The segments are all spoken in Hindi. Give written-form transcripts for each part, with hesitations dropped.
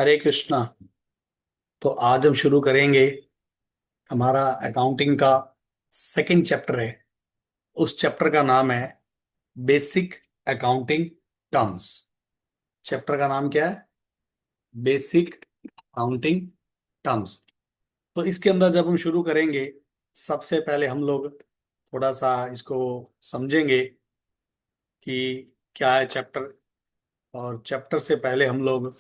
हरे कृष्णा। तो आज हम शुरू करेंगे। हमारा अकाउंटिंग का सेकंड चैप्टर है। उस चैप्टर का नाम है बेसिक अकाउंटिंग टर्म्स। चैप्टर का नाम क्या है? Basic accounting terms. तो इसके अंदर जब हम शुरू करेंगे, सबसे पहले हम लोग थोड़ा सा इसको समझेंगे कि क्या है चैप्टर। और चैप्टर से पहले हम लोग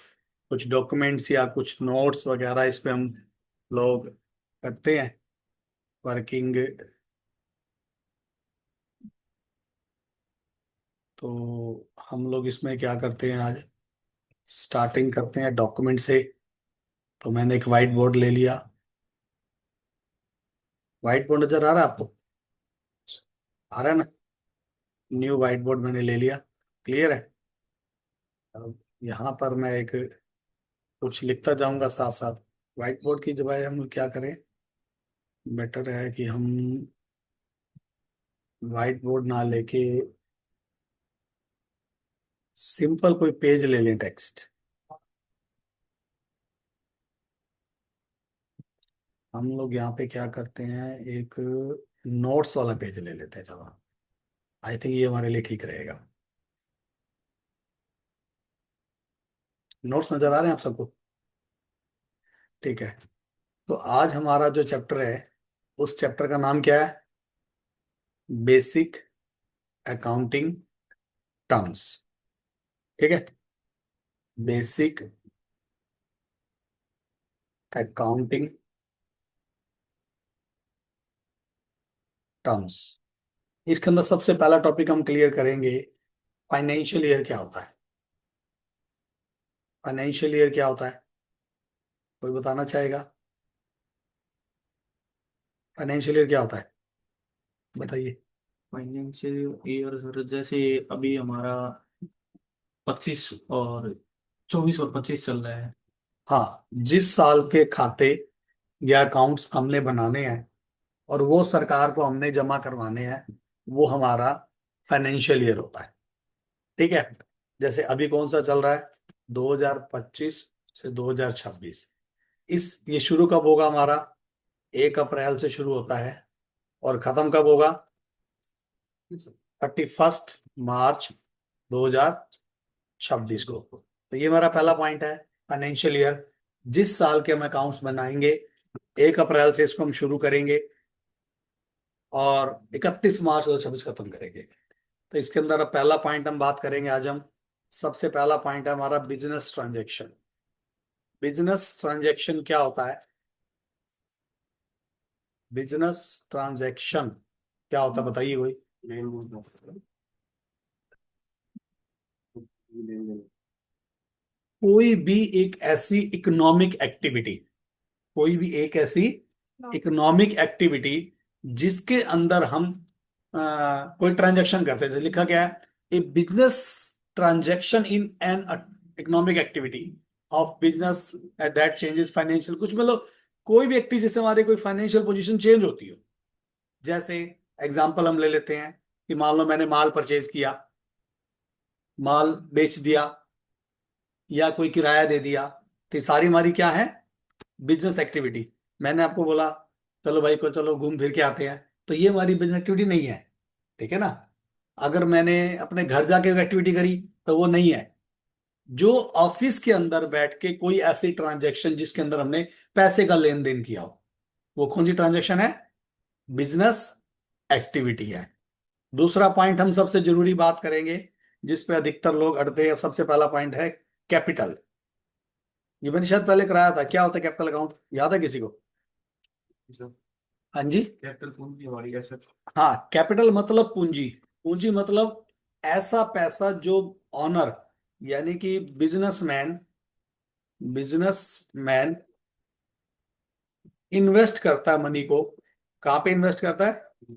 कुछ डॉक्यूमेंट्स या कुछ नोट्स वगैरह इस पे हम लोग करते हैं वर्किंग। तो हम लोग इसमें क्या करते हैं, आज स्टार्टिंग करते हैं डॉक्यूमेंट से। तो मैंने एक वाइट बोर्ड ले लिया। वाइट बोर्ड नजर आ रहा है आपको? आ रहा है ना? न्यू वाइट बोर्ड मैंने ले लिया। क्लियर है? अब यहाँ पर मैं एक कुछ लिखता जाऊंगा साथ साथ। वाइट बोर्ड की जगह हम क्या करें, बेटर है कि हम वाइट बोर्ड ना लेके सिंपल कोई पेज ले लें, टेक्स्ट। हम लोग यहाँ पे क्या करते हैं, एक नोट्स वाला पेज ले लेते हैं। चलो, आई थिंक ये हमारे लिए ठीक रहेगा। नोट्स नजर आ रहे हैं आप सबको? ठीक है। तो आज हमारा जो चैप्टर है, उस चैप्टर का नाम क्या है? Basic accounting terms. ठीक है। Basic accounting terms. इसके अंदर सबसे पहला टॉपिक हम क्लियर करेंगे, फाइनेंशियल ईयर क्या होता है। फाइनेंशियल ईयर क्या होता है? कोई बताना चाहेगा? फाइनेंशियल ईयर क्या होता है, बताइए। फाइनेंशियल ईयर सर, जैसे अभी हमारा 25 और 24 और 25 चल रहा है। हाँ, जिस साल के खाते या अकाउंट्स हमने बनाने हैं और वो सरकार को हमने जमा करवाने हैं, वो हमारा फाइनेंशियल ईयर होता है। ठीक है। जैसे अभी कौन सा चल रहा है, 2025 से 2026। इस ये शुरू कब होगा हमारा? 1 अप्रैल से शुरू होता है और खत्म कब होगा? 31 मार्च 2026 को। तो ये हमारा पहला पॉइंट है, फाइनेंशियल ईयर। जिस साल के हम अकाउंट्स बनाएंगे, 1 अप्रैल से इसको हम शुरू करेंगे और 31 मार्च 2026 खत्म करेंगे। तो इसके अंदर अब पहला पॉइंट हम बात करेंगे आज हम। सबसे पहला पॉइंट है हमारा बिजनेस ट्रांजैक्शन। बिजनेस ट्रांजैक्शन क्या होता है? बिजनेस ट्रांजैक्शन क्या होता है, बताइए कोई। कोई भी एक ऐसी इकोनॉमिक एक्टिविटी, कोई भी एक ऐसी इकोनॉमिक एक्टिविटी जिसके अंदर हम कोई ट्रांजैक्शन करते हैं। जैसे लिखा गया है, a business transaction in an economic activity of business that changes financial, कुछ मतलब कोई भी एक्टिविटी जिससे हमारी कोई फाइनेंशियल पोजीशन चेंज होती हो। जैसे एग्जांपल हम ले लेते हैं कि मान लो मैंने माल परचेज किया, माल बेच दिया, या कोई किराया दे दिया। तो ये सारी हमारी क्या है? Business activity. मैंने आपको बोला चलो भाई को चलो घूम फिर के आते हैं, तो ये हमारी बिजनेस एक्टिविटी नहीं है। ठीक है ना? अगर मैंने अपने घर जाके एक्टिविटी करी तो वो नहीं है। जो ऑफिस के अंदर बैठ के कोई ऐसी ट्रांजैक्शन जिसके अंदर हमने पैसे का लेन देन किया हो, वो कौन सी ट्रांजैक्शन है? बिजनेस एक्टिविटी है। दूसरा पॉइंट हम सबसे जरूरी बात करेंगे, जिस पे अधिकतर लोग अड़ते हैं, सबसे पहला पॉइंट है कैपिटल। ये मैंने शायद पहले कराया था, क्या होता है कैपिटल अकाउंट, याद है किसी को? हाँ जी। कैपिटल पूंजी हमारी एसेट। हाँ, कैपिटल मतलब पूंजी। पूंजी मतलब ऐसा पैसा जो ऑनर, यानी कि बिजनेसमैन, बिजनेसमैन इन्वेस्ट करता है मनी को। कहाँ पे इन्वेस्ट करता है?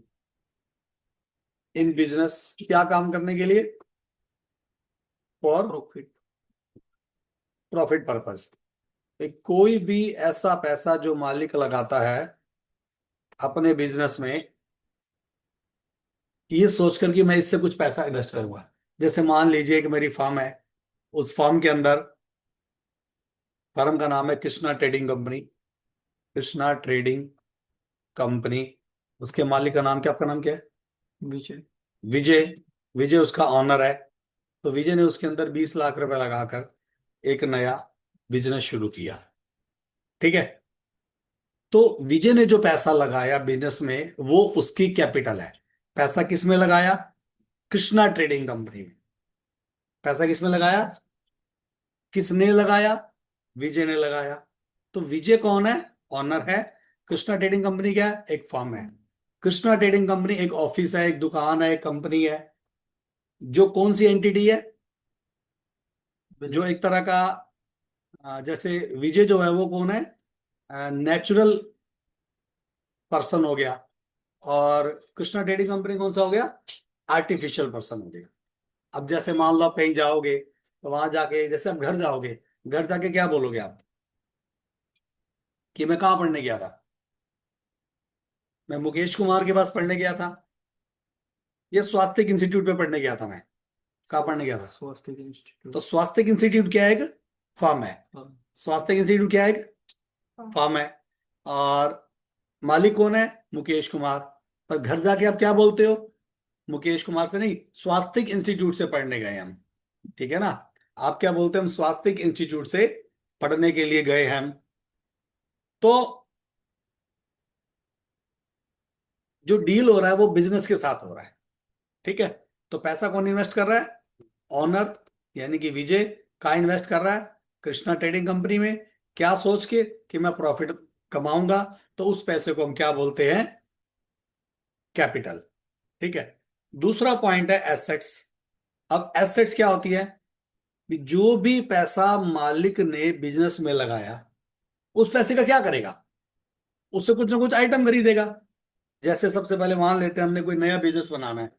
In business. क्या काम करने के लिए? For profit. Profit purpose. कोई भी ऐसा पैसा जो मालिक लगाता है अपने बिजनेस में, ये सोचकर कि मैं इससे कुछ पैसा इन्वेस्ट करूंगा। जैसे मान लीजिए कि मेरी फर्म है, उस फर्म के अंदर फर्म का नाम है Krishna trading company. Krishna trading company. उसके मालिक का नाम क्या, आपका नाम क्या है? विजय। विजय। विजय उसका ऑनर है। तो विजय ने उसके अंदर 20 लाख रुपए लगाकर एक नया बिजनेस शुरू किया। ठीक है। तो विजय ने जो पैसा लगाया बिजनेस में वो उसकी कैपिटल है। पैसा किस में लगाया? कृष्णा ट्रेडिंग कंपनी में। पैसा किस में लगाया? किसने लगाया? विजय ने लगाया। तो विजय कौन है? ऑनर है। कृष्णा ट्रेडिंग कंपनी क्या है? एक फर्म है। कृष्णा ट्रेडिंग कंपनी एक ऑफिस है, एक दुकान है, एक कंपनी है। जो कौन सी एंटिटी है? जो बिजनेस। एक तरह का जैसे विजय जो है वो कौन है? नेचुरल पर्सन हो गया। और कृष्णा ट्रेडिंग कंपनी कौन सा हो गया? आर्टिफिशियल पर्सन हो गया। अब जैसे मान लो आप कहीं जाओगे तो वहां जाके, जैसे आप घर जाओगे, घर जाके क्या बोलोगे आप? कि मैं कहाँ पढ़ने गया था? मैं मुकेश कुमार के पास पढ़ने गया था, या स्वास्थ्य इंस्टीट्यूट पे पढ़ने गया था मैं? कहाँ पढ़ने गया था? स्वास्थ्य तो इंस्टीट्यूट। स्वास्थ्य इंस्टीट्यूट क्या है? एक फर्म है। हाँ। स्वास्थ्य इंस्टीट्यूट क्या है? एक फर्म है। और मालिक कौन है? मुकेश कुमार। पर घर जाके आप क्या बोलते हो? मुकेश कुमार से नहीं, स्वास्थ्य इंस्टीट्यूट से पढ़ने गए हम। ठीक है ना? आप क्या बोलते हैं? हम स्वास्थ्य इंस्टीट्यूट से पढ़ने के लिए गए हैं हम। तो जो डील हो रहा है वो बिजनेस के साथ हो रहा है। ठीक है। तो पैसा कौन इन्वेस्ट कर रहा है? ऑनर, यानी कि विजय का इन्वेस्ट कर रहा है कृष्णा ट्रेडिंग कंपनी में। क्या सोच के? कि मैं प्रॉफिट कमाऊंगा। तो उस पैसे को हम क्या बोलते हैं? कैपिटल। ठीक है। दूसरा पॉइंट है एसेट्स। अब एसेट्स क्या होती है? कि जो भी पैसा मालिक ने बिजनेस में लगाया, उस पैसे का क्या करेगा? उससे कुछ ना कुछ आइटम खरीदेगा। जैसे सबसे पहले मान लेते हैं हमने कोई नया बिजनेस बनाना है।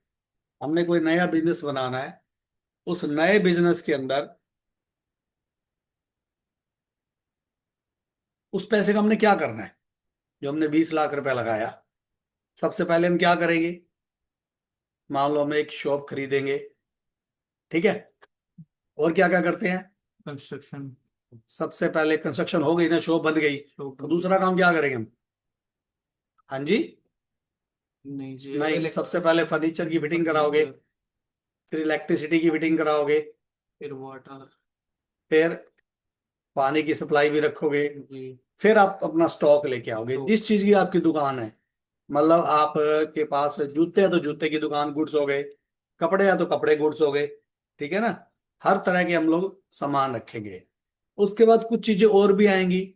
हमने कोई नया बिजनेस बनाना है। उस नए बिजनेस के अंदर उस पैसे का हमने क्या करना है? जो हमने 20 लाख रुपए लगाया, सबसे पहले हम क्या करेंगे? मान लो हम एक शॉप खरीदेंगे। ठीक है। और क्या क्या करते हैं? कंस्ट्रक्शन। सबसे पहले कंस्ट्रक्शन हो गई ना, शॉप बन गई। शॉप तो बन गई। दूसरा काम क्या करेंगे हम? हाँ जी। नहीं जी। नहीं, सबसे पहले फर्नीचर की फिटिंग कराओगे, फर्नीचर। फिर इलेक्ट्रिसिटी की फिटिंग कराओगे, फिर वाटर। फिर पानी की सप्लाई भी रखोगे, जी। फिर आप अपना स्टॉक लेके आओगे। तो जिस चीज की आपकी दुकान है, मतलब आप के पास जूते हैं तो जूते की दुकान गुड्स हो गए, कपड़े हैं तो कपड़े गुड्स हो गए। ठीक है ना? हर तरह के हम लोग सामान रखेंगे। उसके बाद कुछ चीजें और भी आएंगी।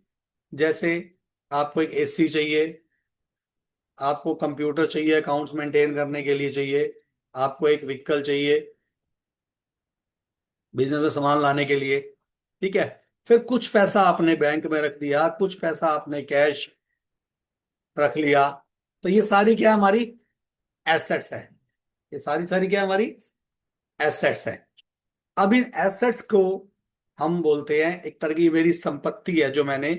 जैसे आपको एक एसी चाहिए, आपको कंप्यूटर चाहिए अकाउंट्स मेंटेन करने के लिए चाहिए, आपको एक व्हीकल चाहिए बिजनेस में सामान लाने के लिए। ठीक है। फिर कुछ पैसा आपने बैंक में रख दिया, कुछ पैसा आपने कैश रख लिया। तो ये सारी क्या है? हमारी एसेट्स है। ये सारी सारी क्या है? हमारी एसेट्स है। अब इन एसेट्स को हम बोलते हैं, एक तरह की मेरी संपत्ति है जो मैंने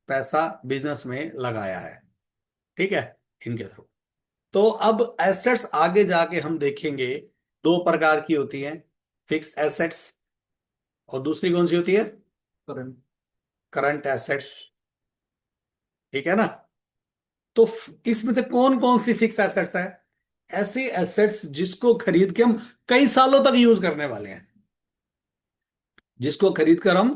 पैसा बिजनेस में लगाया है। ठीक है। इनके थ्रू। तो अब एसेट्स आगे जाके हम देखेंगे, दो प्रकार की होती हैं। फिक्स एसेट्स, और दूसरी कौन सी होती है? करंट। Current assets. ठीक है ना? तो इसमें से कौन कौन सी फिक्स एसेट्स है? ऐसी एसेट्स जिसको खरीद के हम कई सालों तक यूज करने वाले हैं। जिसको खरीद कर हम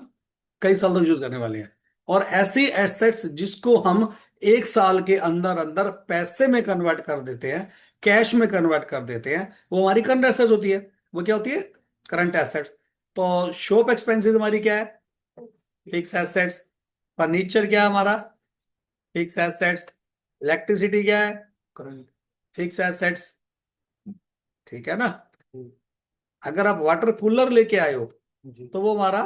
कई साल तक यूज करने वाले हैं। और ऐसी एसेट्स जिसको हम 1 साल के अंदर अंदर पैसे में कन्वर्ट कर देते हैं, कैश में कन्वर्ट कर देते हैं, वो हमारी करंट एसेट्स होती है। वो क्या होती है? Current assets. तो शॉप एक्सपेंसेस हमारी क्या है? Fix assets. फर्नीचर क्या है हमारा? Fix assets. इलेक्ट्रिसिटी क्या है? करंट। Fix assets. ठीक है ना? अगर आप वाटर कूलर लेके आए हो जी। तो वो हमारा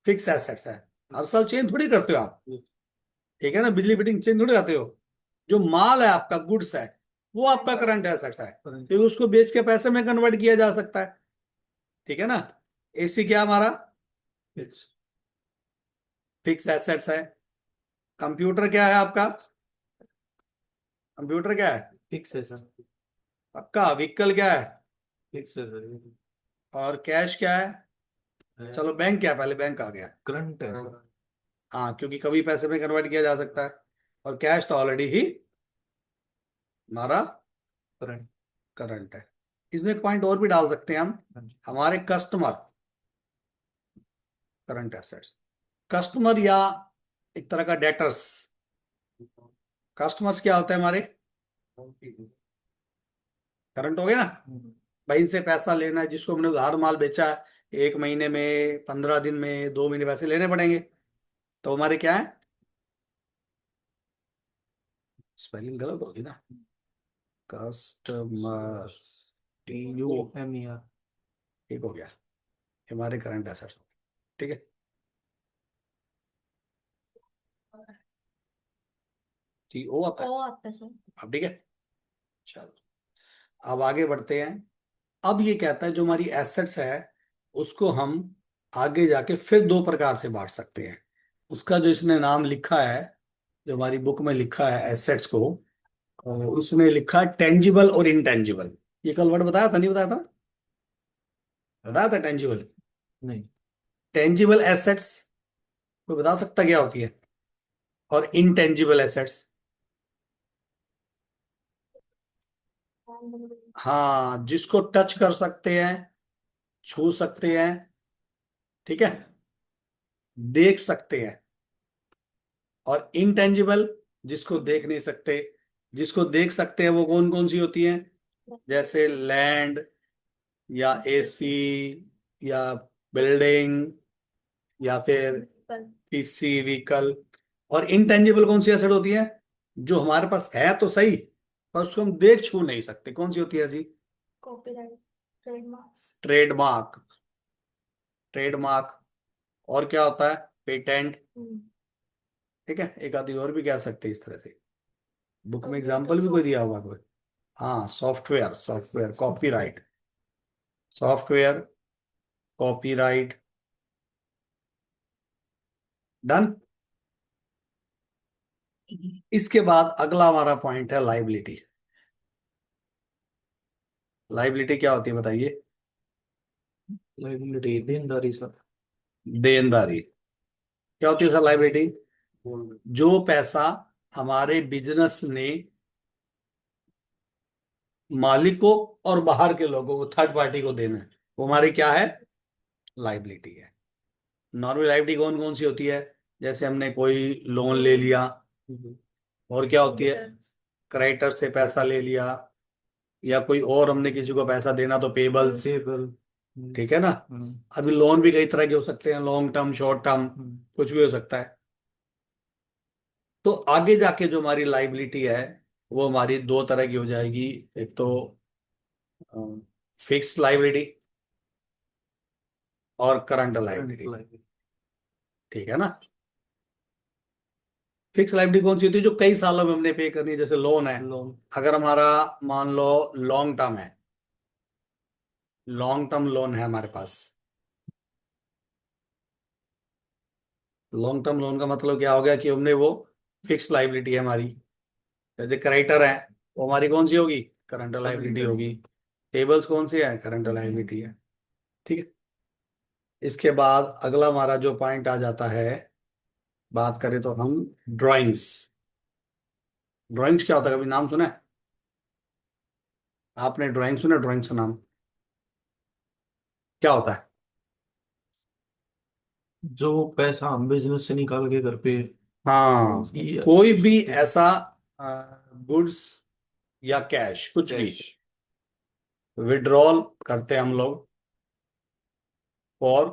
फिक्स एसेट्स है। हर साल चेंज थोड़ी करते हो आप। जी। ठीक है ना? बिजली फिटिंग चेंज थोड़ी करते हो। जो माल है आपका, गुड्स है, वो आपका करंट एसेट्स है। करंट। तो उसको बेच के पैसे में कन्वर्ट किया जा सकता है। ठीक है ना? एसी क्या हमारा? फिक्स। फिक्स एसेट्स है। कंप्यूटर क्या है आपका? कंप्यूटर क्या है? फिक्स है सर। पक्का? व्हीकल क्या है? फिक्स है सर। और कैश क्या है? चलो बैंक क्या है, पहले बैंक आ गया। करंट है सर। हाँ, क्योंकि कभी पैसे में कन्वर्ट किया जा सकता है, और कैश तो ऑलरेडी ही हमारा करंट। करंट है। इसमें एक पॉइंट और भी डाल सकते हैं हम, हाँ जी। हमारे कस्टमर करंट एसेट्स, कस्टमर या एक तरह का डेटर्स। कस्टमर्स क्या होता है हमारे, करंट हो गया ना। हम्म। भाई से पैसा लेना है, जिसको हमने उधार माल बेचा है, 1 महीने में, 15 दिन में, 2 महीने पैसे लेने पड़ेंगे, तो हमारे क्या है, स्पेलिंग गलत होगी ना, कस्टमर, TUMER। ठीक हो गया, हमारे करंट एसेट्स, ठीक है। ठीक ओ आता है, ओ आता है सर। अब ठीक है। चलो, अब आगे बढ़ते हैं। अब ये कहता है जो हमारी एसेट्स है, उसको हम आगे जाके फिर दो प्रकार से बांट सकते हैं। उसका जो इसने नाम लिखा है, जो हमारी बुक में लिखा है एसेट्स को, उसने लिखा है टेंजिबल और इनटेंजिबल। ये कल वर्ड बताया था, नहीं बताया था, बताया था टेंजिबल। नहीं। टेंजिबल एसेट्स कोई बता सकता क्या होती है, और इनटेंजिबल एसेट्स। हाँ, जिसको टच कर सकते हैं, छू सकते हैं, ठीक है, देख सकते हैं। और इनटेंजिबल, जिसको देख नहीं सकते। जिसको देख सकते हैं वो कौन कौन सी होती हैं, जैसे लैंड, या एसी, या बिल्डिंग, या फिर पीसी, व्हीकल। और इनटेंजिबल कौन सी एसेट होती है, जो हमारे पास है तो सही, पर उसको हम देख छू नहीं सकते, कौन सी होती है जी, कॉपीराइट, ट्रेडमार्क्स। Trademark, trademark. और क्या होता है, पेटेंट, ठीक है। एक आदि और भी कह सकते हैं इस तरह से, बुक में कंप्यूटर एग्जाम्पल भी कोई दिया सॉफ्टवेयर। होगा कोई। हाँ, software, software, copyright, software, copyright, done. इसके बाद अगला हमारा पॉइंट है लाइबिलिटी। लाइबिलिटी क्या होती है बताइए, लाइबिलिटी देनदारी सर। देनदारी। क्या होती है सर लाइबिलिटी, जो पैसा हमारे बिजनेस ने मालिक को और बाहर के लोगों को, थर्ड पार्टी को देना है, वो हमारी क्या है, लाइबिलिटी है। नॉर्मल लाइबिलिटी कौन कौन सी होती है, जैसे हमने कोई लोन ले लिया, और क्या होती है, क्रेडिटर से पैसा ले लिया, या कोई और हमने किसी को पैसा देना तो पेबल्स, टेबल। ठीक है ना। अभी लोन भी कई तरह के हो सकते हैं, लॉन्ग टर्म, शॉर्ट टर्म, कुछ भी हो सकता है। तो आगे जाके जो हमारी लाइबिलिटी है, वो हमारी दो तरह की हो जाएगी। एक तो फिक्स लाइबिलिटी, और करंट करंट लाइबिलिटी, लाइबिलिटी। ठीक है ना। फिक्स लाइबिलिटी कौन सी होती है, जो कई सालों में हमने पे करनी है, जैसे लोन है। लोन। अगर हमारा मान लो लॉन्ग टर्म है, लॉन्ग टर्म लोन है हमारे पास। लॉन्ग टर्म लोन का मतलब क्या हो गया, कि हमने वो फिक्स लाइबिलिटी है हमारी। जैसे क्रेडिटर है, वो हमारी कौन सी होगी, करंट लाइबिलिटी होगी। टेबल्स कौन सी है, करंट लाइबिलिटी है, ठीक है। इसके बाद अगला हमारा जो पॉइंट आ जाता है, बात करें तो हम ड्राइंग्स। ड्राइंग्स क्या होता है, कभी नाम सुना है आपने, ड्राइंग सुना, ड्राइंग्स का नाम क्या होता है। जो पैसा हम बिजनेस से निकाल के घर पे। हाँ, ये कोई भी ऐसा गुड्स या कैश, कुछ भी कैश। विड्रॉल करते हैं हम लोग for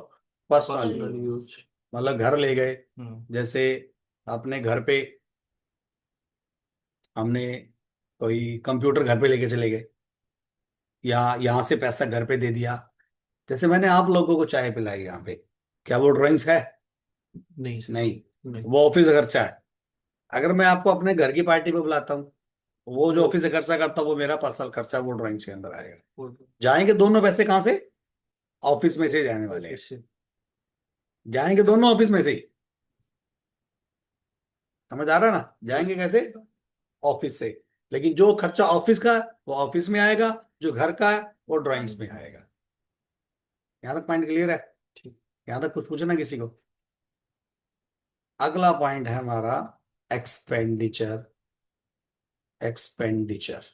personal personal use, use. मतलब घर ले गए। हम्म। जैसे अपने घर पे हमने कोई कंप्यूटर घर पे लेके चले गए, या यहाँ से पैसा घर पे दे दिया। जैसे मैंने आप लोगों को चाय पिलाई यहाँ पे, क्या वो ड्राइंग्स है, नहीं सर। नहीं। नहीं। वो ऑफिस का खर्चा है। अगर मैं आपको अपने घर की पार्टी पे बुलाता हूँ, वो जो वो ऑफिस से खर्चा करता है, वो मेरा पर्सनल खर्चा, वो ड्राइंग्स के अंदर आएगा। वो जाएंगे दोनों पैसे कहाँ से, ऑफिस में से जाने वाले हैं, ऑफिस से। जाएंगे दोनों ऑफिस में से ही। समझ आ रहा है ना, जाएंगे कैसे, ऑफिस से। लेकिन जो खर्चा ऑफिस का है वो ऑफिस में आएगा, जो घर का है वो ड्राइंग्स में आएगा। यहाँ तक पॉइंट क्लियर है। ठीक। यहां तक कुछ पूछना किसी को? अगला पॉइंट है हमारा एक्सपेंडिचर। एक्सपेंडिचर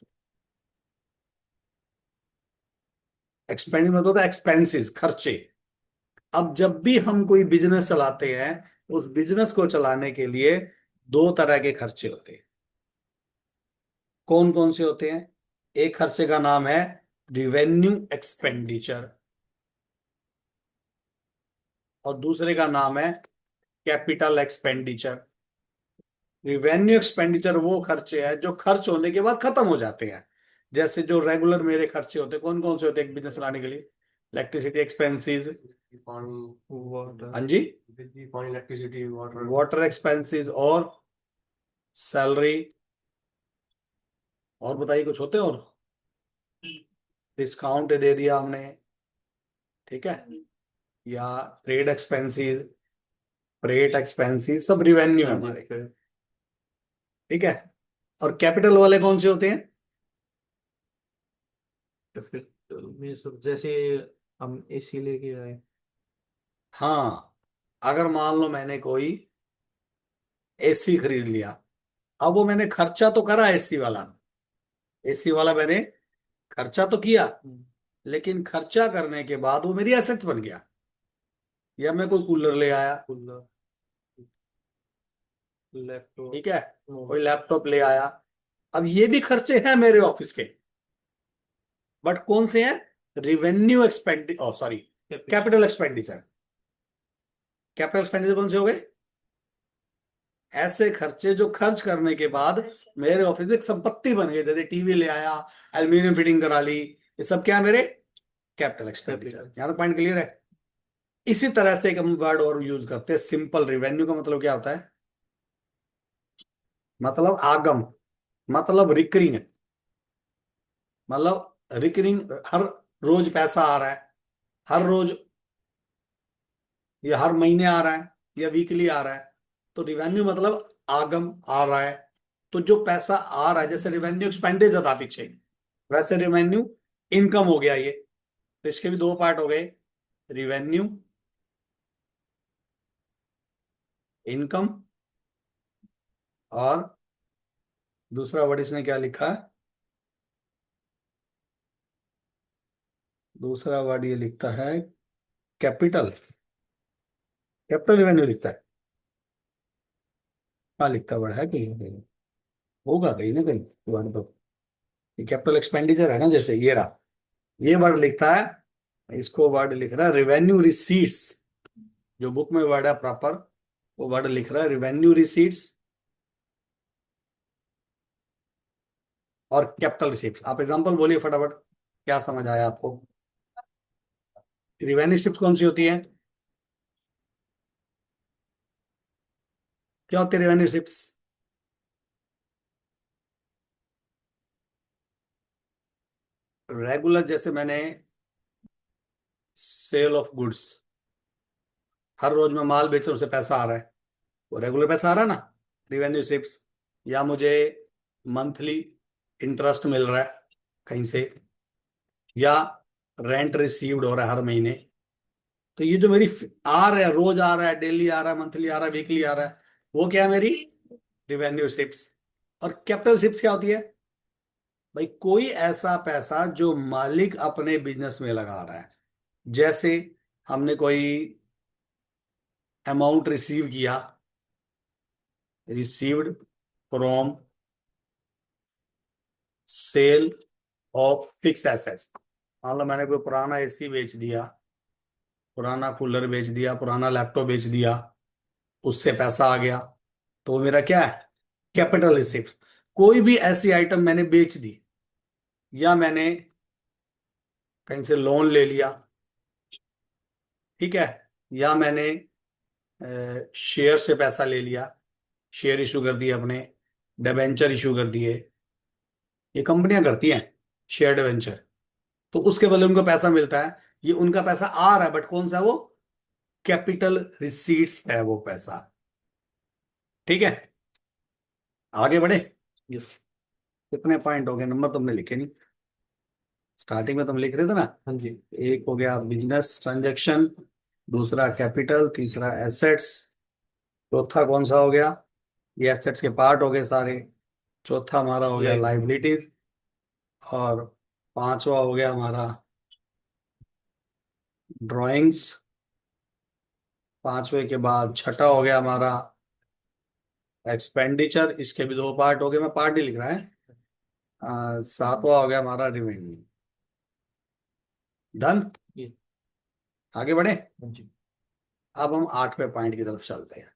एक्सपेंडिचर मतलब होता है एक्सपेंसेस, खर्चे। अब जब भी हम कोई बिजनेस चलाते हैं, उस बिजनेस को चलाने के लिए दो तरह के खर्चे होते हैं। कौन कौन से होते हैं? एक खर्चे का नाम है रिवेन्यू एक्सपेंडिचर, और दूसरे का नाम है कैपिटल एक्सपेंडिचर। रिवेन्यू एक्सपेंडिचर वो खर्चे हैं जो खर्च होने के बाद खत्म हो जाते हैं। जैसे जो रेगुलर मेरे खर्चे होते हैं, कौन कौन से होते हैं एक बिजनेस चलाने के लिए? इलेक्ट्रिसिटी एक्सपेंसेस, पानी, हाँ वाटर, जी, बिजली, पानी, इलेक्ट्रिसिटी, वाटर। वाटर एक्सपेंसेस और सैलरी। और बताइए कुछ होते हैं और? डिस्काउंट दे दिया हमने, ठीक है, या ट्रेड एक्सपेंसेस, फ्रेट एक्सपेंसेस, सब रिवेन्यू है हाँ जी, हमारे, फिर ठीक है। और कैपिटल वाले कौन से होते हैं? में सब जैसे हम एसी लेके आए। हाँ, अगर मान लो मैंने कोई एसी खरीद लिया, अब वो मैंने खर्चा तो करा एसी वाला, एसी वाला मैंने खर्चा तो किया, लेकिन खर्चा करने के बाद वो मेरी एसेट बन गया। या मैं कोई कूलर ले आया, कूलर, लैपटॉप, ठीक है, कोई मोबाइल। लैपटॉप ले आया। अब ये भी खर्चे हैं मेरे ऑफिस के, बट कौन से हैं? Revenue expenditure sorry, capital expenditure. Capital expenditure कौन से हो गए? ऐसे खर्चे जो खर्च करने के बाद मेरे ऑफिस में एक संपत्ति बन गई, जैसे टीवी ले आया, एल्यूमिनियम फिटिंग करा ली, ये सब क्या है मेरे? Capital expenditure. यहाँ तो पॉइंट क्लियर है। इसी तरह से एक हम वर्ड और यूज करते हैं, सिंपल रिवेन्यू का मतलब क्या होता है? मतलब आगम, मतलब रिकरिंग, मतलब रिकरिंग, हर रोज पैसा आ रहा है, हर रोज या हर महीने आ रहा है या वीकली आ रहा है। तो रिवेन्यू मतलब आगम, आ रहा है। तो जो पैसा आ रहा है, जैसे रिवेन्यू एक्सपेंडिचर था पीछे, वैसे रिवेन्यू इनकम हो गया ये। तो इसके भी दो पार्ट हो गए, रिवेन्यू इनकम, और दूसरा वर्ड इसने क्या लिखा है? दूसरा वर्ड ये लिखता है कैपिटल, कैपिटल रेवेन्यू लिखता है। हाँ, लिखता वर्ड है कहीं ना कहीं, होगा कहीं ना कहीं वर्ड तो। ये कैपिटल एक्सपेंडिचर है ना, जैसे ये रहा, ये वर्ड लिखता है, इसको वर्ड लिख रहा है रिवेन्यू रिसीट्स। जो बुक में वर्ड है प्रॉपर, वो वर्ड लिख रहा है रिवेन्यू रिसीट्स और कैपिटल रिसीट्स। आप एग्जांपल बोलिए फटाफट, क्या समझ आया आपको? रिवेन्यू रिसीट्स कौन सी होती है? क्या होती है रिवेन्यू रिसीट्स? रेगुलर, जैसे मैंने सेल ऑफ गुड्स, हर रोज मैं माल बेच रहा हूं, उसे पैसा आ रहा है, वो रेगुलर पैसा आ रहा है ना, रिवेन्यू रिसीट्स। या मुझे मंथली इंटरेस्ट मिल रहा है कहीं से, या रेंट रिसीव्ड हो रहा है हर महीने, तो ये जो मेरी आ रहा है, रोज आ रहा है, डेली आ रहा है, मंथली आ रहा है, वीकली आ रहा है, वो क्या है? मेरी रिवेन्यू रिसीप्ट्स। और कैपिटल रिसीप्ट्स क्या होती है? भाई कोई ऐसा पैसा जो मालिक अपने बिजनेस में लगा रहा है। जैसे हमने कोई अमाउंट रिसीव किया, received from sale of fix assets. मान लो मैंने कोई पुराना एसी बेच दिया, पुराना कूलर बेच दिया, पुराना लैपटॉप बेच दिया, उससे पैसा आ गया, तो वो मेरा क्या है? Capital receipt. कोई भी ऐसी आइटम मैंने बेच दी, या मैंने कहीं से लोन ले लिया, ठीक है, या मैंने शेयर से पैसा ले लिया, शेयर इशू कर दिए अपने, डिबेंचर इशू कर दिए, ये कंपनियां करती हैं शेयर डिबेंचर, तो उसके बदले उनको पैसा मिलता है। ये उनका पैसा आ रहा है, बट कौन सा है वो? कैपिटल रिसीट्स है वो पैसा, ठीक है। आगे बढ़े। यस। कितने पॉइंट हो गए? नंबर तुमने लिखे नहीं, स्टार्टिंग में तुम लिख रहे थे ना। हाँ जी। एक हो गया बिजनेस ट्रांजैक्शन, दूसरा कैपिटल, तीसरा एसेट्स, चौथा कौन सा हो गया? ये एसेट्स के पार्ट हो गए सारे। चौथा हमारा हो गया लाइबिलिटीज, और पांचवा हो गया हमारा ड्राइंग्स। पांचवे के बाद छठा हो गया हमारा एक्सपेंडिचर, इसके भी दो पार्ट हो गए, मैं पार्ट ही लिख रहा है। सातवां हो गया हमारा रिवेन्यू। डन। ये आगे बढ़े। जी। अब हम आठवें पॉइंट की तरफ चलते हैं।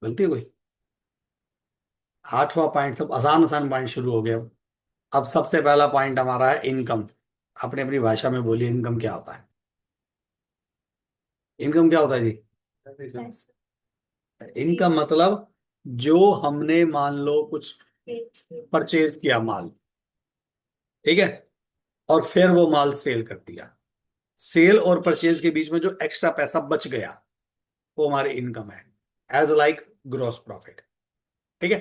गलती है कोई? आठवां पॉइंट, सब आसान आसान पॉइंट शुरू हो गया। अब सबसे पहला पॉइंट हमारा है इनकम। अपने अपनी भाषा में बोलिए, इनकम क्या होता है? इनकम क्या होता है जी? पैसे इनकम मतलब जो हमने मान लो कुछ बेच परचेज किया माल, ठीक है, और फिर वो माल सेल कर दिया। सेल और परचेज के बीच में जो एक्स्ट्रा पैसा बच गया, वो हमारी इनकम है, एज लाइक ग्रॉस प्रॉफिट। ठीक है।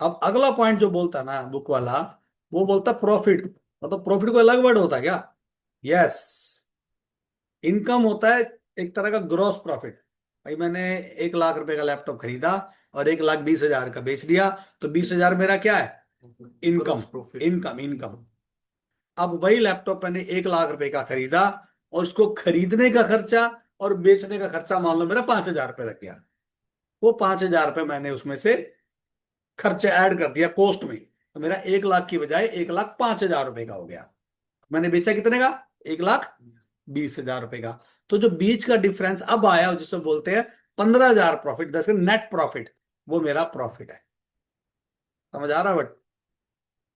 अब अगला पॉइंट जो बोलता है ना बुक वाला, वो बोलता प्रॉफिट। मतलब प्रॉफिट को अलग वर्ड होता है क्या? यस। इनकम होता है एक तरह का ग्रॉस प्रॉफिट। भाई मैंने 1 लाख रुपए का लैपटॉप खरीदा और 1,20,000 का बेच दिया, तो 20,000 मेरा क्या है? इनकम। प्रॉफिट। Income income. अब वही लैपटॉप मैंने 1 लाख रुपए का खरीदा, और उसको खरीदने का खर्चा और बेचने का खर्चा मान लो मेरा 5,000 रुपये लग गया। वो 5,000 रुपये मैंने उसमें से खर्चे ऐड कर दिया कॉस्ट में, तो मेरा 1 लाख की बजाय 1,05,000 रुपये का हो गया। मैंने बेचा कितने का? 1,20,000 रुपये का। तो जो बीच का डिफरेंस अब आया, जिसको बोलते हैं 15,000 प्रॉफिट, दस नेट प्रॉफिट, वो मेरा प्रॉफिट है। समझ आ रहा है? बट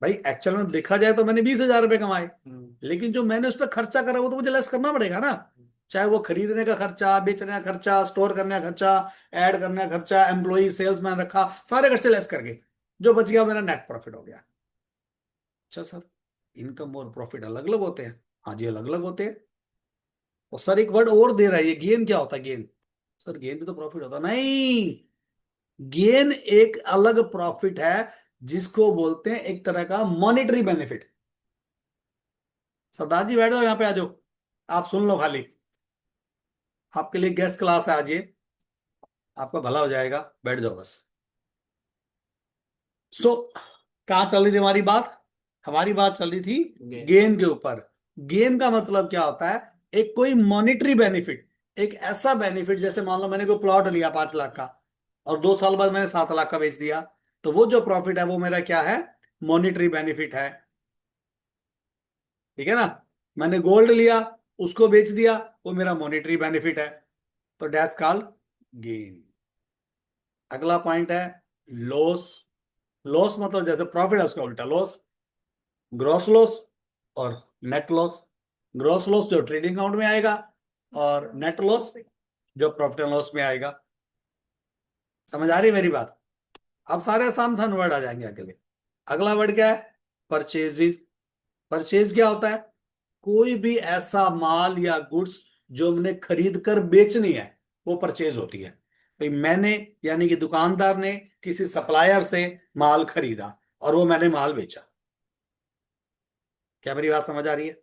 भाई एक्चुअल में देखा जाए तो मैंने 20,000 रुपये कमाए, लेकिन जो मैंने उस पर खर्चा करा वो तो मुझे लेस करना पड़ेगा ना। चाहे वो खरीदने का खर्चा, बेचने का खर्चा, स्टोर करने का खर्चा, ऐड करने का खर्चा, एम्प्लॉई सेल्समैन रखा, सारे खर्चे लेस करके जो बच गया मेरा नेट प्रॉफिट हो गया। अच्छा सर, इनकम और प्रॉफिट अलग अलग होते हैं? हाँ जी, अलग अलग होते हैं। और सर एक वर्ड और दे रहा है, ये गेन क्या होता है? गेन? सर गेन भी तो प्रॉफिट होता है। नहीं, गेन एक अलग प्रॉफिट है, जिसको बोलते हैं एक तरह का मॉनेटरी बेनिफिट। सरदार जी बैठ जाओ, यहाँ पे आ जाओ, आप सुन लो खाली। आपके लिए गेस्ट क्लास है आज ये, आपका भला हो जाएगा, बैठ जाओ बस। सो कहाँ चल रही थी हमारी बात? हमारी बात चल रही थी गेन के ऊपर। गेन का मतलब क्या होता है? एक कोई मॉनेटरी बेनिफिट, एक ऐसा बेनिफिट, जैसे मान लो मैंने कोई प्लॉट लिया 5 लाख का, और 2 साल बाद मैंने 7 लाख का बेच दिया, तो वो जो प्रॉफिट है वो मेरा क्या है? मॉनेटरी बेनिफिट है। ठीक है ना? मैंने गोल्ड लिया, उसको बेच दिया, वो मेरा मॉनेटरी बेनिफिट है, तो दैट्स कॉल्ड गेन। अगला पॉइंट है लॉस। लॉस मतलब जैसे प्रॉफिट है उसका उल्टा लॉस। ग्रॉस लॉस और नेट लॉस। ग्रॉस लॉस जो ट्रेडिंग अकाउंट में आएगा, और नेट लॉस जो प्रॉफिट एंड लॉस में आएगा। समझ आ रही है मेरी बात? अब सारे आसान आसान वर्ड आ जाएंगे अगले। अगला वर्ड क्या है? परचेज। परचेज क्या होता है? कोई भी ऐसा माल या गुड्स जो हमने खरीद कर बेचनी है, वो परचेज होती है। भाई मैंने, यानी कि दुकानदार ने किसी सप्लायर से माल खरीदा और वो मैंने माल बेचा। क्या मेरी बात समझ आ रही है?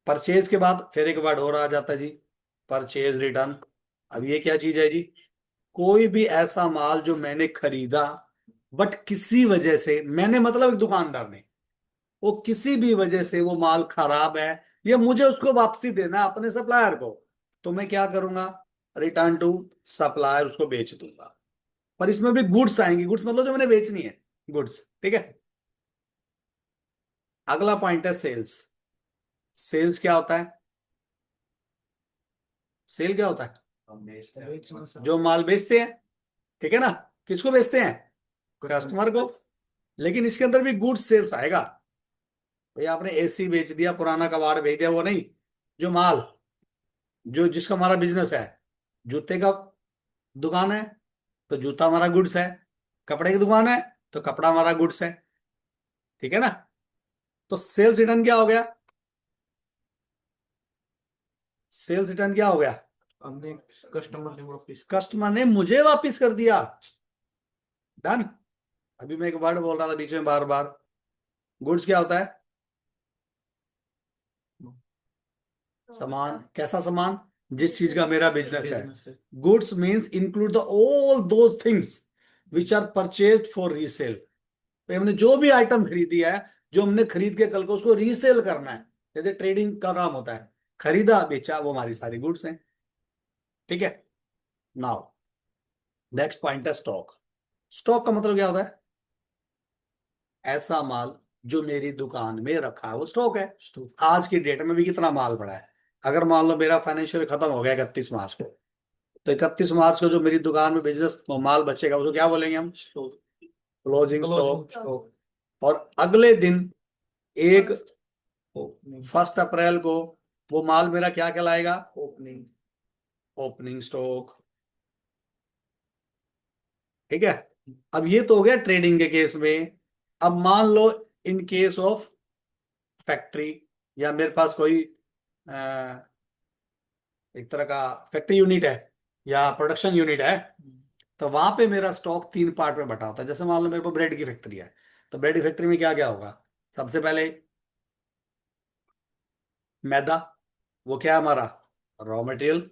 परचेज के बाद फिर एक वर्ड और आ जाता है जी, परचेज रिटर्न। अब ये क्या चीज है जी? कोई भी ऐसा माल जो मैंने खरीदा, बट किसी वजह से, मैंने मतलब एक दुकानदार ने, वो किसी भी वजह से वो माल खराब है, या मुझे उसको वापसी देना है अपने सप्लायर को, तो मैं क्या करूंगा? रिटर्न टू सप्लायर, उसको बेच दूंगा। पर इसमें भी गुड्स आएंगी। गुड्स मतलब जो मैंने बेचनी है, गुड्स। ठीक है। अगला पॉइंट है सेल्स। सेल्स क्या होता है? सेल क्या होता है? जो माल बेचते हैं, ठीक है ना? किसको बेचते हैं? कस्टमर को। लेकिन इसके अंदर भी गुड्स सेल्स आएगा। भाई आपने एसी बेच दिया, पुराना कबाड़ बेच दिया, वो नहीं। जो माल, जो जिसका हमारा बिजनेस है, जूते का दुकान है तो जूता हमारा गुड्स है, कपड़े की दुकान है तो कपड़ा हमारा गुड्स है। ठीक है ना? तो सेल्स रिटर्न क्या हो गया? सेल्स रिटर्न क्या हो गया? हमने कस्टमर ने वापस। कस्टमर ने मुझे वापस कर दिया। डन। अभी मैं एक वर्ड बोल रहा था बीच में बार बार, गुड्स क्या होता है? सामान, कैसा सामान? जिस चीज का मेरा बिजनेस है। बिजनेस है। Goods means include the all those things which are purchased for resale. तो हमने जो भी आइटम खरीदी है, जो हमने खरीद के कल को उसको रीसेल करना है, जैसे ट्रेडिंग का काम होता है, खरीदा बेचा, वो हमारी सारी गुड्स हैं। ठीक है। नाउ नेक्स्ट पॉइंट है स्टॉक। स्टॉक का मतलब क्या होता है? ऐसा माल जो मेरी दुकान में रखा है वो स्टॉक है। आज की डेट में भी कितना माल पड़ा है? अगर मान लो मेरा फाइनेंशियल खत्म हो गया 31 मार्च को, तो 31 मार्च को जो मेरी दुकान में बिजनेस माल बचेगा उसको क्या बोलेंगे हम? Closing stock. Closing stock. और अगले दिन एक ओपनिंग 1 अप्रैल को वो माल मेरा क्या कहलाएगा? Opening opening stock. ठीक है। अब ये तो हो गया ट्रेडिंग के केस में। अब मान लो इन केस ऑफ फैक्ट्री, या मेरे पास कोई एक तरह का फैक्ट्री यूनिट है या प्रोडक्शन यूनिट है, तो वहां पे मेरा स्टॉक 3 पार्ट में बटा होता है। जैसे मान लो मेरे को ब्रेड की फैक्ट्री है, तो ब्रेड की फैक्ट्री में क्या क्या होगा? सबसे पहले मैदा, वो क्या है हमारा? Raw material.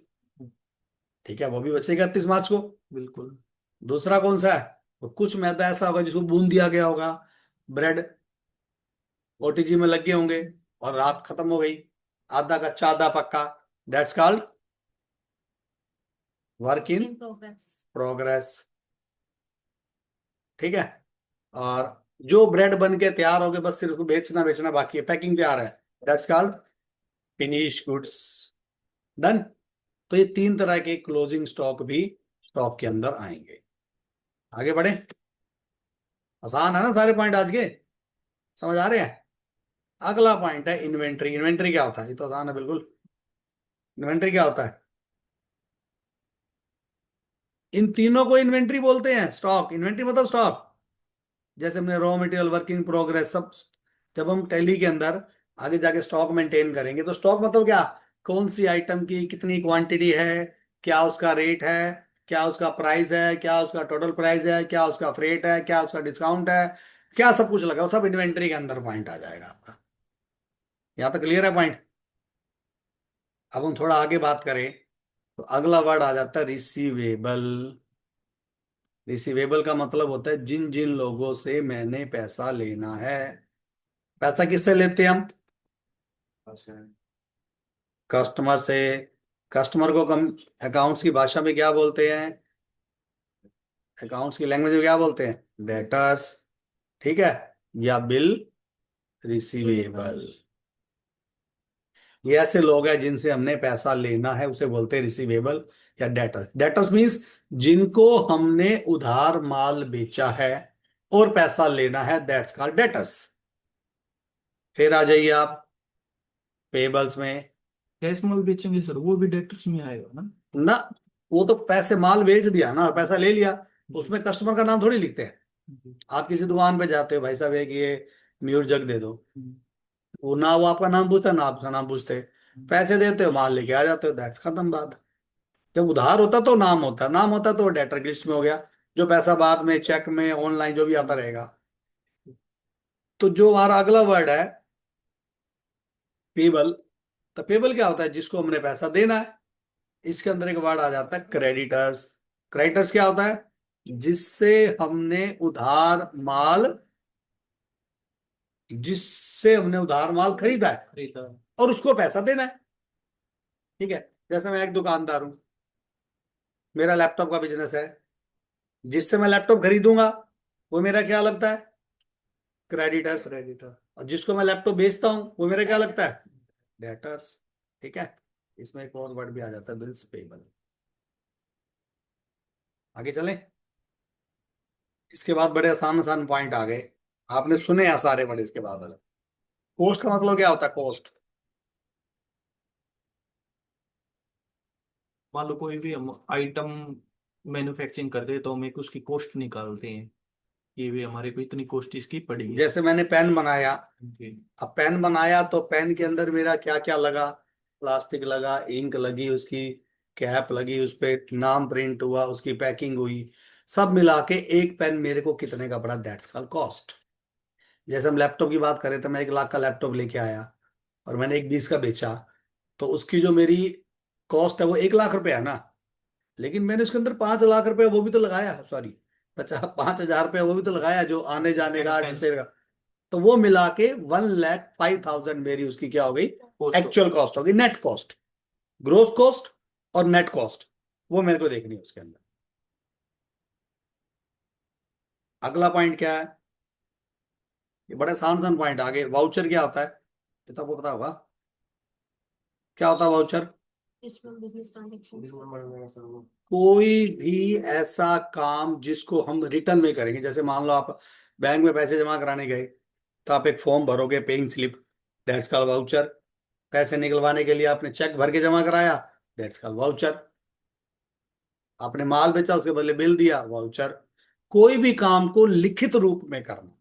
ठीक है, वो भी बचेगा 31 मार्च को। बिल्कुल। दूसरा कौन सा है? तो कुछ मैदा ऐसा होगा जिसको भून दिया गया होगा, ब्रेड ओटीजी में लग गए होंगे और रात खत्म हो गई, आधा कच्चा आधा पक्का, that's called work in in progress. Progress. ठीक है। और जो ब्रेड बन के तैयार हो गए, बस सिर्फ उसको बेचना बेचना बाकी है, पैकिंग तैयार है, that's called finish goods. Done. तो ये 3 तरह के क्लोजिंग स्टॉक भी स्टॉक के अंदर आएंगे। आगे बढ़े। आसान है ना सारे पॉइंट आज के? समझ आ रहे हैं? अगला पॉइंट है इन्वेंट्री। इन्वेंट्री क्या होता है? ये तो आसान है बिल्कुल। इन्वेंट्री क्या होता है? इन तीनों को इन्वेंट्री बोलते हैं। स्टॉक, इन्वेंट्री मतलब स्टॉक। जैसे हमने raw material, work in progress, सब जब हम टैली के अंदर आगे जाके स्टॉक मेंटेन करेंगे, तो स्टॉक मतलब क्या? कौन सी आइटम की कितनी क्वांटिटी है, क्या उसका रेट है, क्या उसका प्राइस है, क्या उसका टोटल प्राइस है, क्या उसका फ्रेट है, क्या उसका डिस्काउंट है, क्या सब कुछ लगा, वो सब इन्वेंट्री के अंदर पॉइंट आ जाएगा आपका। यहाँ तक क्लियर है पॉइंट? अब हम थोड़ा आगे बात करें तो अगला वर्ड आ जाता है रिसीवेबल। रिसीवेबल का मतलब होता है जिन जिन लोगों से मैंने पैसा लेना है। पैसा किससे लेते हैं हम? कस्टमर से। कस्टमर को कम अकाउंट्स की भाषा में क्या बोलते हैं? अकाउंट्स की लैंग्वेज में क्या बोलते हैं? डेटर्स। ठीक है। या बिल रिसीवेबल। ये ऐसे लोग हैं जिनसे हमने पैसा लेना है, उसे बोलते हैं रिसीवेबल या डेटर्स। डेटर्स मीन्स जिनको हमने उधार माल बेचा है और पैसा लेना है, दैट्स कॉल्ड डेटर्स। फिर आ जाइए आप पेबल्स में। कैश माल बेचेंगे सर, वो भी डेटर्स में आएगा ना? ना, वो तो पैसे माल बेच दिया ना, पैसा ले लिया, जी। उसमें कस्टमर का नाम थोड़ी लिखते हैं। जी। आप किसी दुकान पे जाते हो, भाई साहब एक ये म्यूर जग दे दो, हम्म। वो ना वो आपका नाम पूछता ना आपका नाम पूछते, पैसे देते हो माल लेके आ जाते हो, दैट्स खत्म बात। जब उधार होता तो नाम होता, नाम होता तो डेटर लिस्ट में हो गया, जो पैसा बाद में चेक में ऑनलाइन जो भी आता रहेगा। तो जो हमारा अगला वर्ड है पेबल, तो पेबल क्या होता है? जिसको हमने पैसा देना है। इसके अंदर एक वर्ड आ जाता है क्रेडिटर्स। क्रेडिटर्स क्या होता है? जिससे हमने उधार माल, जिससे हमने उधार माल खरीदा है खरीदा। और उसको पैसा देना है। ठीक है। जैसे मैं एक दुकानदार हूं, मेरा लैपटॉप का बिजनेस है, जिससे मैं लैपटॉप खरीदूंगा वो मेरा क्या लगता है? क्रेडिटर्स। क्रेडिटर। और जिसको मैं लैपटॉप बेचता हूं वो मेरा क्या लगता है? डेटर्स। ठीक है। इसमें एक और वर्ड भी आ जाता है बिल्स पेबल। आगे चलें। इसके बाद बड़े आसान आसान पॉइंट आ गए, आपने सुने हैं सारे वर्ड। इसके बाद कॉस्ट का मतलब क्या होता है? कॉस्ट। मान लो कोई भी हम आइटम मैन्युफैक्चरिंग करते हैं तो हम एक उसकी कॉस्ट निकालते हैं, ये भी हमारे को इतनी कॉस्ट इसकी पड़ी है। जैसे मैंने पेन बनाया, जी। अब पेन बनाया तो पेन के अंदर मेरा क्या क्या लगा? प्लास्टिक लगा, इंक लगी, उसकी कैप लगी, उस पे नाम प्रिंट हुआ, उसकी पैकिंग हुई, सब मिला के एक पेन मेरे को कितने का पड़ा? That's called cost. जैसे हम लैपटॉप की बात करें तो मैं 1 लाख का लैपटॉप लेके आया और मैंने 1 20 का बेचा, तो उसकी जो मेरी कॉस्ट है वो 1 लाख रुपए है ना, लेकिन मैंने उसके अंदर 5 लाख रुपए वो भी तो लगाया, सॉरी 5,000 रुपये वो भी तो लगाया, जो आने जाने का Expense. का। तो वो मिला के 1,05,000 मेरी उसकी क्या हो गई, एक्चुअल कॉस्ट हो गई, नेट कॉस्ट, ग्रोस कॉस्ट और नेट कॉस्ट, वो मेरे को देखनी है उसके अंदर। अगला पॉइंट क्या है, ये बड़ा आसान पॉइंट आगे, वाउचर क्या होता है, ये तो आपको पता होगा, क्या होता है वाउचर? इसमें बिजनेस ट्रांजेक्शन। कोई भी ऐसा काम जिसको हम रिटर्न में करेंगे, जैसे मान लो आप बैंक में पैसे जमा कराने गए, तो आप एक फॉर्म भरोगे, paying slip, that's called voucher. पैसे निकलवाने के लिए आपने चेक भर के जमा कराया, दैट्स कॉल्ड वाउचर। आपने माल बेचा, उसके बदले बिल दिया, वाउचर। कोई भी काम को लिखित रूप में करना,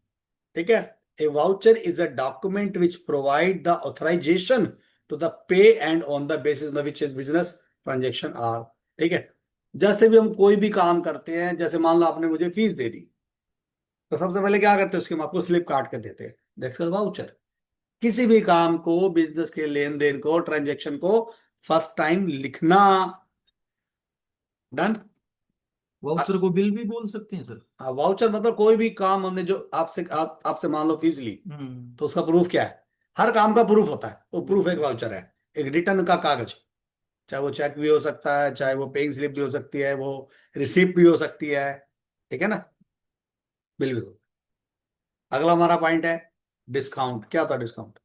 ठीक है। A voucher is a document which provide the authorisation to the pay and on the basis of which business transaction are, ठीक है। जैसे भी हम कोई भी काम करते हैं, जैसे मान लो आपने मुझे फीस दे दी, तो सबसे पहले क्या करते हैं, उसके हम आपको स्लिप काट के देते हैं, दैट्स कॉल्ड वाउचर। किसी भी काम को, बिजनेस के लेन देन को, ट्रांजेक्शन को फर्स्ट टाइम लिखना, डन। वाउचर को बिल भी बोल सकते हैं सर। वाउचर मतलब कोई भी काम हमने जो आपसे मान लो फीस ली, तो उसका प्रूफ क्या है, हर काम का प्रूफ होता है, वो प्रूफ एक वाउचर है, एक रिटर्न का कागज, चाहे वो चेक भी हो सकता है, चाहे वो पेइंग स्लिप भी हो सकती है, वो रिसिप्ट भी हो सकती है, ठीक है ना, बिल भी हो। अगला हमारा पॉइंट है डिस्काउंट। क्या होता है डिस्काउंट?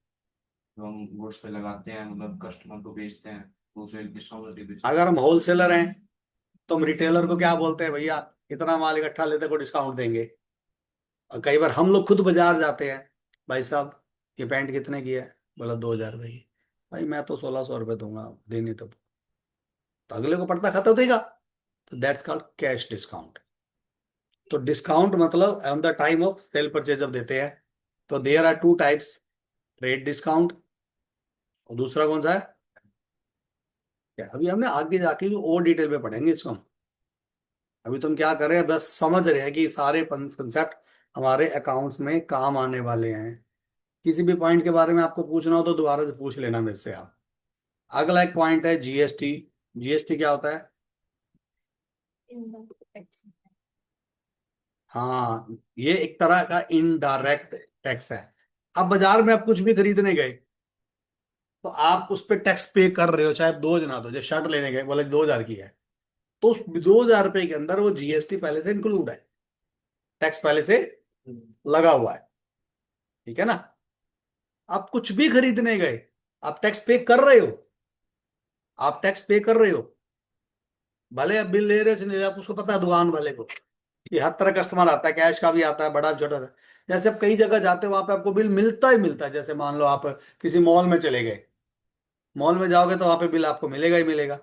जो हम गुड्स पे लगाते हैं, मतलब कस्टमर को बेचते हैं, तो उसे डिस्काउंट देते हैं। अगर हम होलसेलर हैं तो हम रिटेलर को क्या बोलते हैं, भैया इतना माल इकट्ठा लेते को डिस्काउंट देंगे। और कई बार हम लोग खुद बाजार जाते हैं, भाई साहब ये पैंट कितने की है, बोला 2,000 रुपये की, भाई मैं तो 1,600 रुपये दूंगा, देनी तो अगले को पड़ता खाता देगा, तो दैट्स कॉल्ड कैश डिस्काउंट। तो डिस्काउंट मतलब on the time of sale purchase जब देते हैं, तो there are two types, trade discount, और दूसरा कौन सा है, क्या अभी हमने आगे जाके और डिटेल में पढ़ेंगे इसको हम। अभी तुम क्या कर रहे हैं, बस समझ रहे हैं कि सारे कंसेप्ट हमारे अकाउंट्स में काम आने वाले हैं। किसी भी पॉइंट के बारे में आपको पूछना हो तो दोबारा से पूछ लेना मेरे से आप। अगला एक पॉइंट है जीएसटी। जीएसटी क्या होता है? हाँ, ये एक तरह का इनडायरेक्ट टैक्स है। अब बाजार में आप कुछ भी खरीदने गए, तो आप उस पर टैक्स पे कर रहे हो, चाहे 2 जना दो, जैसे शर्ट लेने गए, बोले 2,000 की है, तो उस 2,000 रुपए के अंदर वो जीएसटी पहले से इंक्लूड है, टैक्स पहले से लगा हुआ है, ठीक है ना। आप कुछ भी खरीदने गए, आप टैक्स पे कर रहे हो, आप टैक्स पे कर रहे हो, भले आप बिल ले रहे हो नहीं ले रहे हो, आपको पता है दुकान वाले को, ये हर तरह कस्टमर आता है, कैश का भी आता है, बड़ा छोटा आता है। जैसे आप कई जगह जाते हो, वहां पे आपको बिल मिलता ही मिलता है। जैसे मान लो आप किसी मॉल में चले गए, मॉल में जाओगे तो वहां पे बिल आपको मिलेगा ही मिलेगा,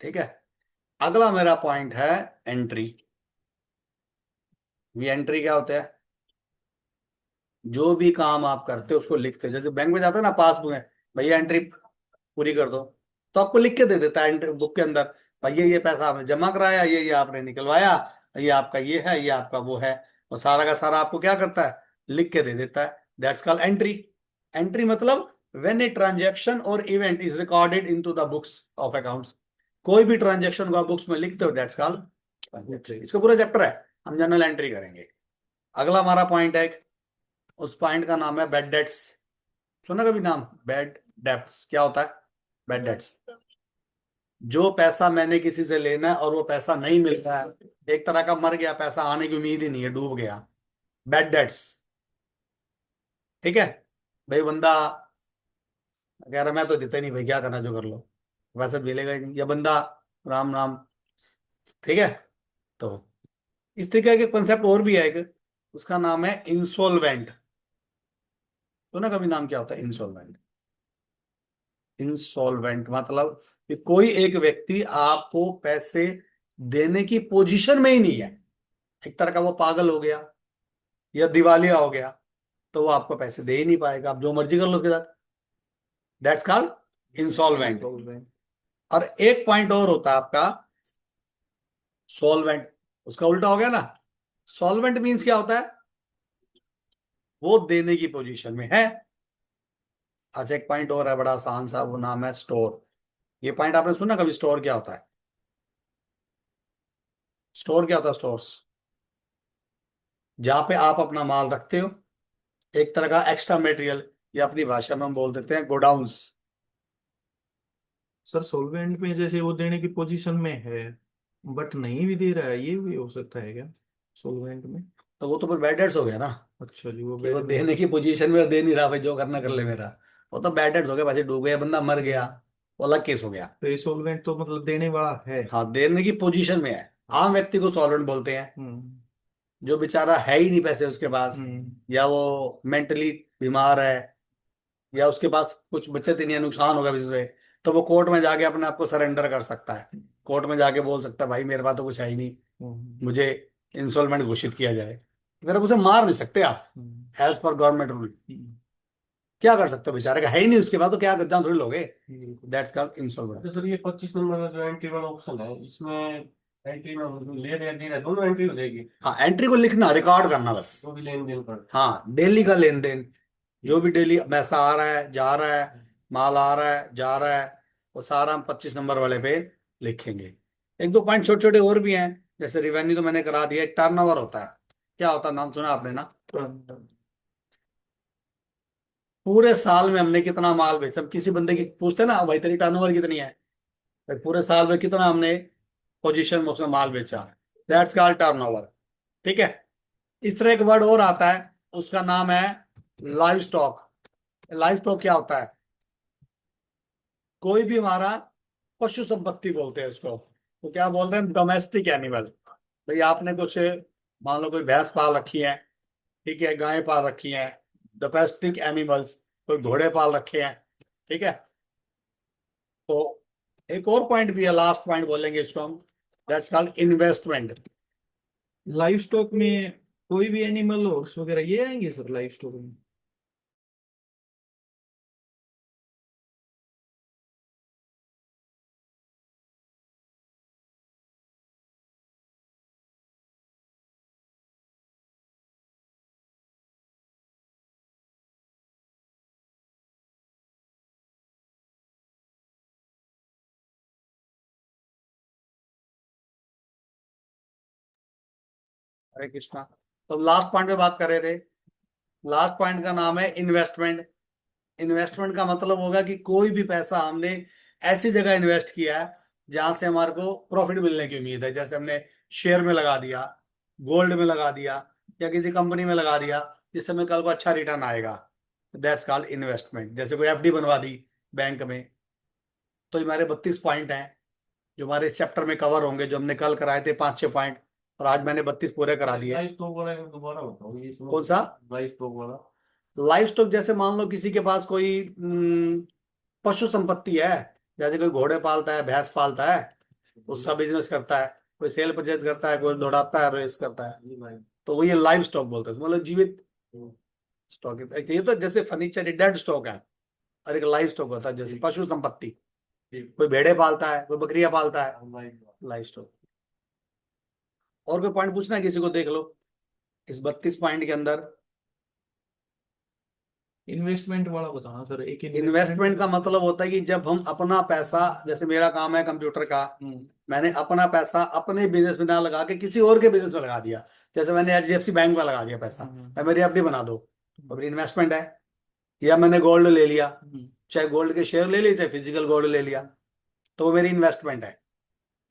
ठीक है। अगला मेरा पॉइंट है एंट्री। ये एंट्री क्या होता है? जो भी काम आप करते हो उसको लिखते हो, जैसे बैंक में जाते हो ना, पासबुक है, भैया एंट्री पूरी कर दो, तो आपको लिख के दे देता है एंट्री बुक के अंदर, भैया ये पैसा आपने जमा कराया, ये आपने निकलवाया, ये आपका ये है, ये आपका वो है, और सारा का सारा आपको क्या करता है, लिख के दे देता है, दैट्स कॉल्ड एंट्री। एंट्री मतलब व्हेन ए ट्रांजैक्शन और event is recorded into the books of accounts, कोई भी ट्रांजैक्शन को आप बुक्स में लिखते हो, दैट्स कॉल्ड। इसका पूरा चैप्टर है, हम जर्नल एंट्री करेंगे। अगला हमारा पॉइंट है, उस पॉइंट का नाम है बैड डेट्स। सुना कभी नाम बैड डेट्स? क्या होता है बैड डेट्स? जो पैसा मैंने किसी से लेना है और वो पैसा नहीं मिल रहा है, एक तरह का मर गया, पैसा आने की उम्मीद ही नहीं है, डूब गया, बैड डेट्स, ठीक है। भाई बंदा कह रहा मैं तो देता ही नहीं, भाई क्या करना जो कर लो, वैसे मिलेगा ही नहीं, या बंदा राम नाम, ठीक है। तो इस तरीके के कंसेप्ट और भी है एक, उसका नाम है इंसॉल्वेंट। तो ना कभी नाम क्या होता है इंसॉल्वेंट? इंसॉल्वेंट मतलब कि कोई एक व्यक्ति आपको पैसे देने की पोजीशन में ही नहीं है, एक तरह का वो पागल हो गया या दिवालिया हो गया, तो वो आपको पैसे दे ही नहीं पाएगा, आप जो मर्जी कर लो उसके साथ, दैट्स कॉल्ड इंसॉल्वेंट। और एक पॉइंट और होता है आपका सॉल्वेंट, उसका उल्टा हो गया ना। सॉल्वेंट मीन्स क्या होता है? वो देने की पोजीशन में है, अच्छा, एक पॉइंट और है बड़ा आसान सा, वो नाम है स्टोर। ये पॉइंट आपने सुना कभी? स्टोर क्या होता है? स्टोर क्या होता है? स्टोर्स जहाँ पे आप अपना माल रखते हो, एक तरह का एक्स्ट्रा मटेरियल, या अपनी भाषा में हम बोल देते हैं गोडाउन्स। सर सॉल्वेंट में जैसे वो देने की पोजीशन में है बट नहीं भी दे रहा है, ये भी हो सकता है क्या सॉल्वेंट में? तो वो तो फिर बैड डेट्स हो गया ना, अच्छा जी, वो कि वो बेड में। देने की पोजीशन में दे नहीं रहा, भाई जो करना कर ले मेरा। वो तो बैड डेट्स हो गया, पैसे डूब गया, बंदा मर गया, वो अलग केस हो गया। तो ये सॉल्वेंट तो मतलब देने वाला है। हाँ, देने की पोजीशन में है। आम व्यक्ति को सॉल्वेंट बोलते हैं, हम्म। जो बेचारा है ही नहीं पैसे उसके पास, हम्म। या वो मेंटली बीमार है, या उसके पास कुछ बचत ही नहीं है, नुकसान होगा बिजनेस में, तो वो कोर्ट में जाके अपने आप को सरेंडर कर सकता है। कोर्ट में जाके बोल सकता है भाई मेरे पास तो कुछ है ही नहीं, हम्म। मुझे इंस्टॉलमेंट घोषित किया जाए। फिर आप उसे मार नहीं सकते आप, hmm. As per government rule. Hmm. क्या कर सकते हो? बेचारे का है ही नहीं उसके पास, तो क्या जान थोड़ी लोगे? बिल्कुल। That's called insolvent. अच्छा सर, ये 25 नंबर का जो एंट्री वाला ऑप्शन है, इसमें एंट्री में ले रहे दे रहे दोनों एंट्री हो जाएगी? हाँ, एंट्री को लिखना, रिकॉर्ड करना बस। जो भी लेन देन कर। हाँ, डेली का लेन देन, जो भी डेली पैसा आ रहा है जा रहा है, माल आ रहा है जा रहा है, वो सारा हम 25 नंबर वाले पे लिखेंगे। एक दो पॉइंट छोटे छोटे और भी हैं, जैसे रिवेन्यू तो मैंने करा दिया। टर्नओवर होता है, क्या होता है? नाम सुना आपने ना? पूरे साल में हमने कितना माल बेचा। हम किसी बंदे की पूछते ना, भाई तेरी टर्नओवर कितनी है, भाई पूरे साल में कितना हमने पोजीशन में उसमें माल बेचा, दैट्स कॉल्ड टर्नओवर। ठीक है। इस तरह एक वर्ड और आता है, उसका नाम है लाइव स्टॉक। लाइव स्टॉक क्या होता है? कोई भी हमारा पशु संपत्ति बोलते हैं उसको। तो क्या बोलते हैं? Domestic animal. भाई आपने कुछ, मान लो कोई भैंस पाल रखी है, ठीक है, गाय पाल रखी है, डोमेस्टिक एनिमल्स। कोई घोड़े पाल रखे हैं, ठीक है। तो एक और पॉइंट भी है, लास्ट पॉइंट बोलेंगे इसको हम, that's called investment. Live stock में कोई भी एनिमल हॉर्स वगैरह ये आएंगे सर लाइव स्टॉक में? हरे कृष्णा। तो लास्ट पॉइंट पे बात कर रहे थे, लास्ट पॉइंट का नाम है इन्वेस्टमेंट। इन्वेस्टमेंट का मतलब होगा कि कोई भी पैसा हमने ऐसी जगह इन्वेस्ट किया है जहां से हमारे को प्रॉफिट मिलने की उम्मीद है। जैसे हमने शेयर में लगा दिया, गोल्ड में लगा दिया, या किसी कंपनी में लगा दिया जिससे हमें कल को अच्छा रिटर्न आएगा, दैट्स कॉल्ड इन्वेस्टमेंट। जैसे कोई एफडी बनवा दी बैंक में। तो ये हमारे 32 पॉइंट हैं जो हमारे इस चैप्टर में कवर होंगे, जो हमने कल कराए थे 5-6 पॉइंट, और आज मैंने 32 पूरे करा दिए। लाइव स्टॉक वाला एक दोबारा बताओ ये इसमें। कौन सा? लाइव स्टॉक वाला। लाइफ स्टॉक, जैसे मान लो किसी के पास कोई पशु संपत्ति है, जैसे कोई घोड़े पालता है, भैंस पालता है, उसका बिजनेस करता है, कोई सेल परचेज करता है, कोई दौड़ाता है, रेस करता है, ये लाइव। तो वो ये लाइव स्टॉक बोलते हैं, मतलब जीवित स्टॉक। ये तो जैसे फर्नीचर डेड स्टॉक है, और एक लाइव स्टॉक होता है जैसे पशु संपत्ति। ठीक। कोई भेड़े पालता है, कोई बकरियां पालता है, लाइव। Live stock. और कोई पॉइंट पूछना है किसी को? देख लो इस 32 पॉइंट के अंदर। इन्वेस्टमेंट वाला बताना सर, एक इन्वेस्टमेंट का मतलब होता है कि जब हम अपना पैसा, जैसे मेरा काम है कंप्यूटर का, मैंने अपना पैसा अपने बिजनेस में ना लगा के किसी और के बिजनेस में लगा दिया। जैसे मैंने एचडीएफसी बैंक में लगा दिया पैसा, मैं मेरी एफडी बना दो, तो मेरी इन्वेस्टमेंट है। या मैंने गोल्ड ले लिया, चाहे गोल्ड के शेयर ले लिए, चाहे फिजिकल गोल्ड ले लिया, तो वो मेरी इन्वेस्टमेंट है।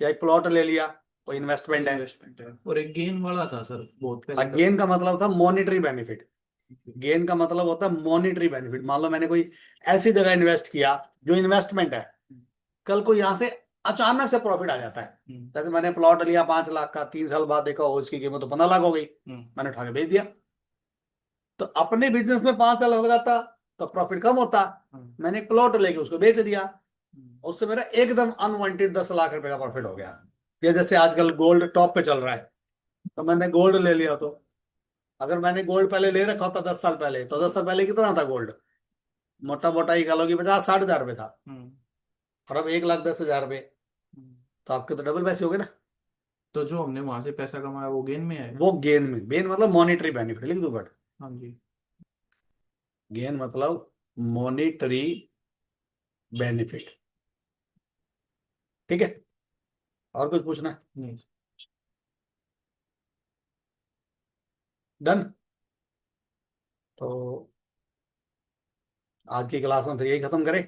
या एक प्लॉट ले लिया, वो इन्वेस्टमेंट है। इन्वेस्टमेंट है। और एक गेन वाला था सर बहुत पहले गेन का मतलब था मॉनिटरी बेनिफिट। गेन का मतलब होता है मॉनिटरी बेनिफिट। मान लो मैंने कोई ऐसी जगह इन्वेस्ट किया जो इन्वेस्टमेंट है, कल को यहां से अचानक से प्रॉफिट आ जाता है। जैसे मैंने प्लॉट लिया 5 लाख का, 3 साल बाद देखा हो उसकी कीमत तो 15 लाख हो गई, मैंने उठा के बेच दिया। तो अपने बिजनेस में 5 साल लगाता तो प्रॉफिट कम होता, मैंने एक प्लॉट लेके उसको बेच दिया, उससे मेरा एकदम अनवांटेड 10 लाख रुपए का प्रॉफिट हो गया। या जैसे आजकल गोल्ड टॉप पे चल रहा है, तो मैंने गोल्ड ले लिया, तो अगर मैंने गोल्ड पहले ले रखा होता 10 साल पहले, तो 10 साल पहले कितना था गोल्ड? मोटा मोटा ही कह लो कि 50-60 हजार रुपये था, और अब 1,10,000 रुपये, तो आपके तो डबल पैसे हो गए ना। तो जो हमने वहां से पैसा कमाया वो गेन में आएगा। वो गेन में, गेन मतलब मॉनिटरी बेनिफिट लिख दो बट। हाँ जी। गेन मतलब मॉनेटरी बेनिफिट। ठीक है, और कुछ पूछना है? नहीं। डन। तो आज की क्लास में फिर यही खत्म करें।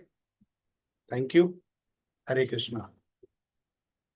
Thank you. हरे कृष्णा।